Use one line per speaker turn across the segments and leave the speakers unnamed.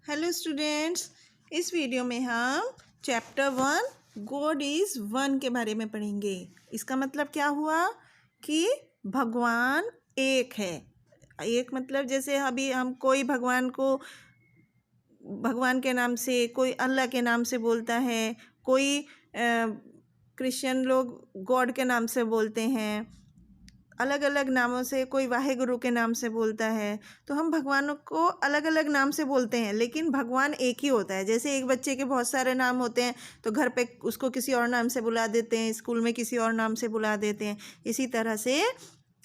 Hello students, इस video में हम चैप्टर 1 गॉड इज़ वन के बारे में पढ़ेंगे। इसका मतलब क्या हुआ कि भगवान एक है। एक मतलब जैसे अभी हम कोई भगवान को भगवान के नाम से, कोई अल्लाह के नाम से बोलता है, कोई क्रिश्चियन लोग गॉड के नाम से बोलते हैं, अलग अलग नामों से, कोई वाहेगुरु के नाम से बोलता है। तो हम भगवानों को अलग अलग नाम से बोलते हैं, लेकिन भगवान एक ही होता है। जैसे एक बच्चे के बहुत सारे नाम होते हैं, तो घर पे उसको किसी और नाम से बुला देते हैं, स्कूल में किसी और नाम से बुला देते हैं। इसी तरह से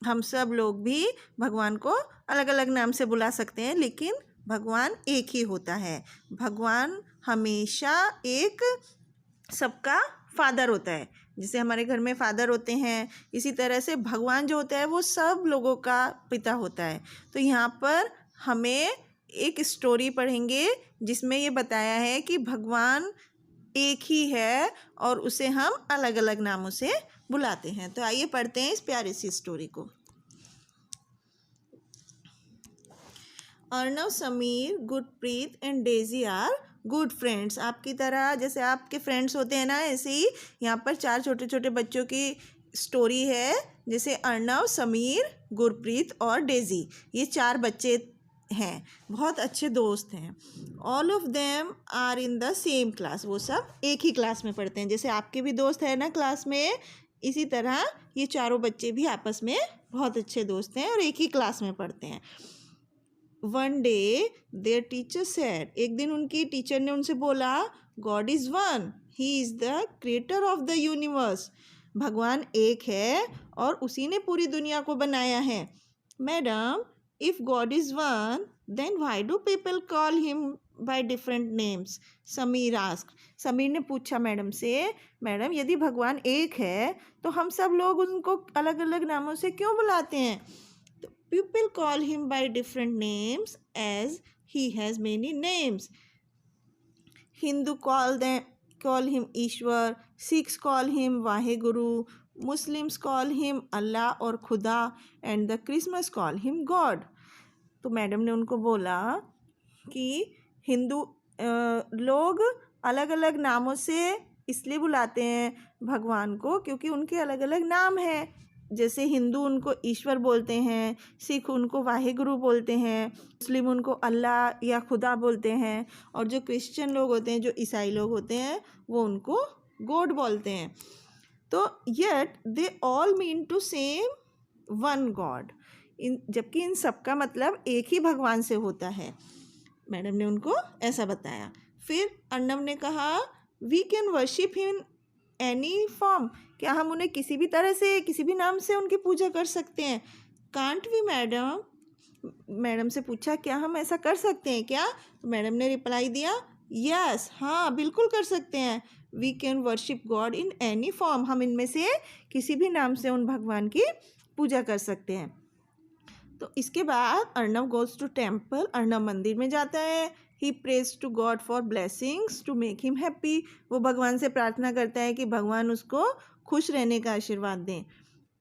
हम सब लोग भी भगवान को अलग अलग नाम से बुला सकते हैं, लेकिन भगवान एक ही होता है। भगवान हमेशा एक सबका फादर होता है। जैसे हमारे घर में फादर होते हैं, इसी तरह से भगवान जो होता है वो सब लोगों का पिता होता है। तो यहाँ पर हमें एक स्टोरी पढ़ेंगे जिसमें ये बताया है कि भगवान एक ही है और उसे हम अलग अलग नामों से बुलाते हैं। तो आइए पढ़ते हैं इस प्यारी सी स्टोरी को। Arnav, Sameer, Gurpreet and Daisy are good friends. आपकी तरह जैसे आपके फ्रेंड्स होते हैं ना, ऐसे ही यहाँ पर 4 छोटे छोटे बच्चों की स्टोरी है। जैसे अर्नव, समीर, गुरप्रीत और डेजी, ये 4 बच्चे हैं, बहुत अच्छे दोस्त हैं। All of them are in the same class. वो सब एक ही क्लास में पढ़ते हैं। जैसे आपके भी दोस्त हैं ना क्लास में, इसी तरह ये चारों बच्चे भी आपस में बहुत अच्छे दोस्त हैं और एक ही क्लास में पढ़ते हैं। One day there teacher said, एक दिन उनकी टीचर ने उनसे बोला, God is one, he is the creator of the universe. भगवान एक है और उसी ने पूरी दुनिया को बनाया है। Madam, if God is one then why do people call him by different names? Sameer asked. Sameer ने पूछा मैडम से, मैडम यदि भगवान एक है तो हम सब लोग उनको अलग अलग नामों से क्यों बुलाते हैं? People call him by different names as he has many names. Hindu call him Ishwar, Sikhs call him Vaheguru, Muslims call him Allah or Khuda, and the Christmas call him God. तो madam ने उनको बोला कि हिंदू लोग अलग अलग नामों से इसलिए बुलाते हैं भगवान को क्योंकि उनके अलग अलग नाम हैं। जैसे हिंदू उनको ईश्वर बोलते हैं, सिख उनको वाहेगुरु बोलते हैं, मुस्लिम उनको अल्लाह या खुदा बोलते हैं, और जो क्रिश्चियन लोग होते हैं, जो ईसाई लोग होते हैं, वो उनको गॉड बोलते हैं। तो yet they all mean to same one God, जबकि इन सबका मतलब एक ही भगवान से होता है। मैडम ने उनको ऐसा बताया। फिर अर्नव ने कहा, we can worship him any form, क्या हम उन्हें किसी भी तरह से, किसी भी नाम से उनकी पूजा कर सकते हैं? Can't we madam? मैडम से पूछा, क्या हम ऐसा कर सकते हैं क्या? तो मैडम ने रिप्लाई दिया, यस, हाँ बिल्कुल कर सकते हैं। We can worship God in any form, हम इनमें से किसी भी नाम से उन भगवान की पूजा कर सकते हैं। तो इसके बाद Arnav goes to temple, Arnav मंदिर में जाता है। He prays to God for blessings to make him happy, वो भगवान से प्रार्थना करता है कि भगवान उसको खुश रहने का आशीर्वाद दें।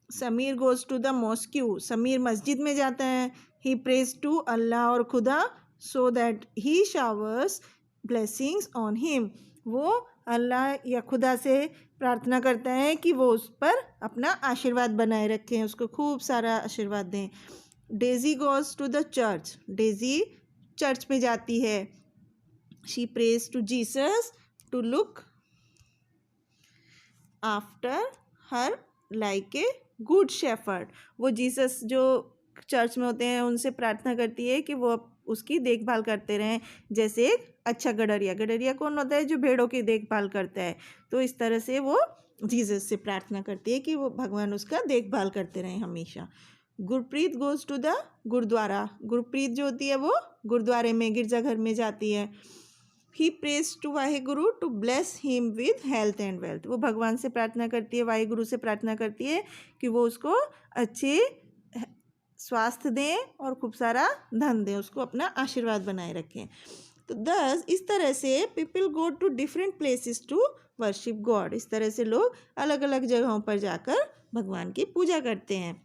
Sameer goes to the mosque, Sameer मस्जिद में जाता है। ही प्रेज टू अल्लाह और खुदा so that he showers blessings on him, वो अल्लाह या खुदा से प्रार्थना करता है कि वो उस पर अपना आशीर्वाद बनाए रखें, उसको खूब सारा आशीर्वाद दें। Daisy goes to the church, Daisy church में जाती है। She prays to Jesus to look after her like a good shepherd, वो जीसस जो चर्च में होते हैं उनसे प्रार्थना करती है कि वो उसकी देखभाल करते रहें जैसे एक अच्छा गडरिया। गडरिया कौन होता है? जो भेड़ों की देखभाल करता है। तो इस तरह से वो जीसस से प्रार्थना करती है कि वो भगवान उसका देखभाल करते रहें हमेशा। Gurpreet goes to the gurudwara, Gurpreet जो होती है वो गुरुद्वारे में, गिरजाघर में जाती है। He prays to Waheguru to bless him with health and wealth, वो भगवान से प्रार्थना करती है, वाहेगुरु से प्रार्थना करती है कि वो उसको अच्छे स्वास्थ्य दें और खूब सारा धन दें, उसको अपना आशीर्वाद बनाए रखें। तो दस इस तरह से people go to different places to worship God, इस तरह से लोग अलग अलग जगहों पर जाकर भगवान की पूजा करते हैं।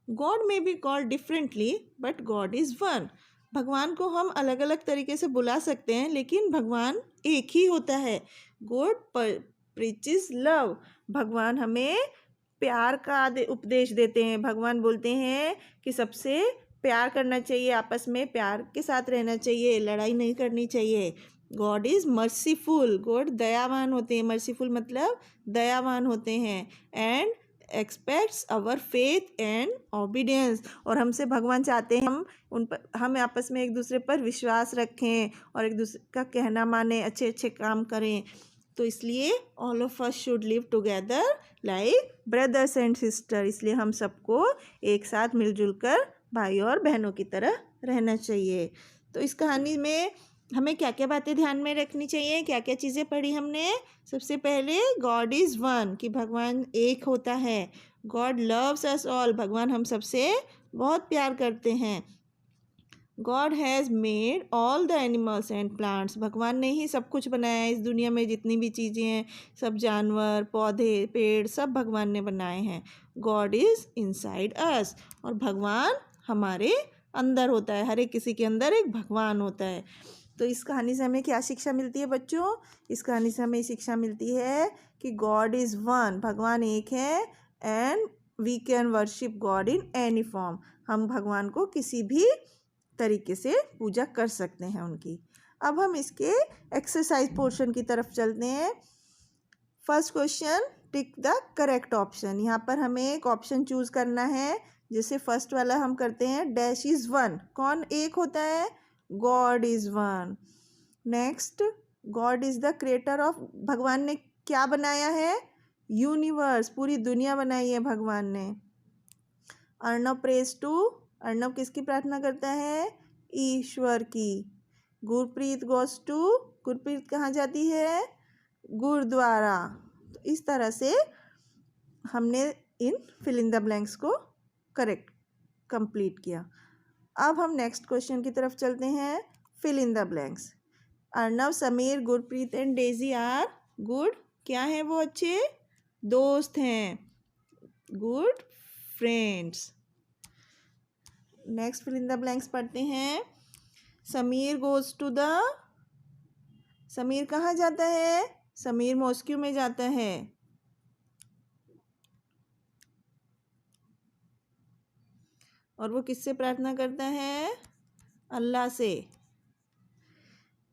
गॉड में be called differently but God is one, भगवान को हम अलग अलग तरीके से बुला सकते हैं, लेकिन भगवान एक ही होता है। God preaches love. भगवान हमें प्यार का उपदेश देते हैं। भगवान बोलते हैं कि सबसे प्यार करना चाहिए, आपस में प्यार के साथ रहना चाहिए, लड़ाई नहीं करनी चाहिए। God is merciful. गॉड दयावान होते हैं। मर्सीफुल मतलब दयावान होते हैं। And expects our faith and obedience. और हमसे भगवान चाहते हैं हम आपस में एक दूसरे पर विश्वास रखें और एक दूसरे का कहना माने, अच्छे अच्छे काम करें। तो इसलिए all of us should live together like brothers and sister. इसलिए हम सबको एक साथ मिलजुल कर भाई और बहनों की तरह रहना चाहिए। तो इस कहानी में हमें क्या क्या बातें ध्यान में रखनी चाहिए, क्या क्या चीज़ें पढ़ी हमने। सबसे पहले गॉड इज़ वन, कि भगवान एक होता है। गॉड लव्स अस ऑल, भगवान हम सबसे बहुत प्यार करते हैं। God has made all the animals and plants, भगवान ने ही सब कुछ बनाया है। इस दुनिया में जितनी भी चीज़ें हैं, सब जानवर, पौधे, पेड़, सब भगवान ने बनाए हैं। गॉड इज़ इनसाइड अस, और भगवान हमारे अंदर होता है। हर एक किसी के अंदर एक भगवान होता है। तो इस कहानी से हमें क्या शिक्षा मिलती है बच्चों? इस कहानी से हमें शिक्षा मिलती है कि गॉड इज़ वन, भगवान एक है। And we can worship God in any form, हम भगवान को किसी भी तरीके से पूजा कर सकते हैं उनकी। अब हम इसके एक्सरसाइज पोर्शन की तरफ चलते हैं। First question, tick the correct option. यहाँ पर हमें एक ऑप्शन चूज करना है। जैसे फर्स्ट वाला हम करते हैं, डैश इज़ वन, कौन एक होता है? God is one. Next, God is the creator of, भगवान ने क्या बनाया है? यूनिवर्स, पूरी दुनिया बनाई है भगवान ने। अर्णव प्रेज टू, अर्णव किसकी प्रार्थना करता है? ईश्वर की। गुरप्रीत गोस टू, गुरप्रीत कहाँ जाती है? गुरुद्वारा। तो इस तरह से हमने इन फिल इन द ब्लैंक्स को करेक्ट कंप्लीट किया। अब हम नेक्स्ट क्वेश्चन की तरफ चलते हैं। Fill in the blanks. Arnav, Sameer, Gurpreet and Daisy are good, क्या है वो? अच्छे दोस्त हैं, good friends. Next fill in the blanks पढ़ते हैं। Sameer goes to the, Sameer कहाँ जाता है? समीर मॉस्क्यू में जाता है। और वो किससे प्रार्थना करता है? अल्लाह से।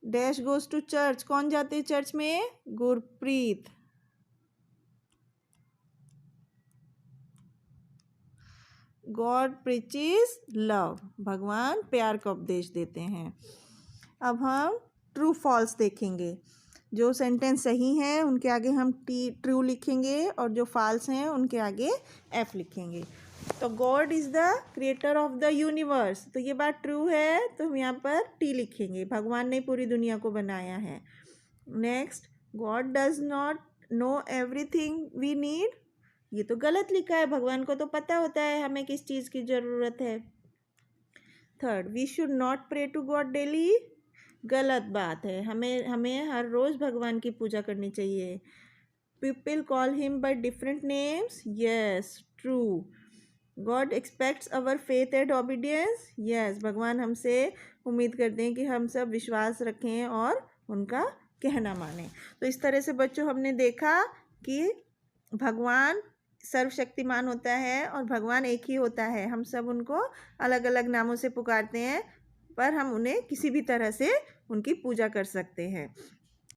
डैश गोज टू चर्च, कौन जाते हैं चर्च में? गुरप्रीत। गॉड प्रीचेस लव, भगवान प्यार का उपदेश देते हैं। अब हम ट्रू फॉल्स देखेंगे। जो सेंटेंस सही हैं उनके आगे हम ट्रू लिखेंगे, और जो फॉल्स हैं उनके आगे एफ लिखेंगे। तो God is the creator of the universe, तो ये बात ट्रू है, तो हम यहाँ पर टी लिखेंगे। भगवान ने पूरी दुनिया को बनाया है। Next, God does not know everything we need, ये तो गलत लिखा है। भगवान को तो पता होता है हमें किस चीज़ की ज़रूरत है। Third, we should not pray to God daily, गलत बात है। हमें हर रोज़ भगवान की पूजा करनी चाहिए। People call him by different names, yes true. God aspects our faith and obedience, yes, भगवान हमसे उम्मीद करते हैं कि हम सब विश्वास रखें और उनका कहना मानें। तो इस तरह से बच्चों हमने देखा कि भगवान सर्वशक्तिमान होता है और भगवान एक ही होता है। हम सब उनको अलग अलग नामों से पुकारते हैं, पर हम उन्हें किसी भी तरह से उनकी पूजा कर सकते हैं।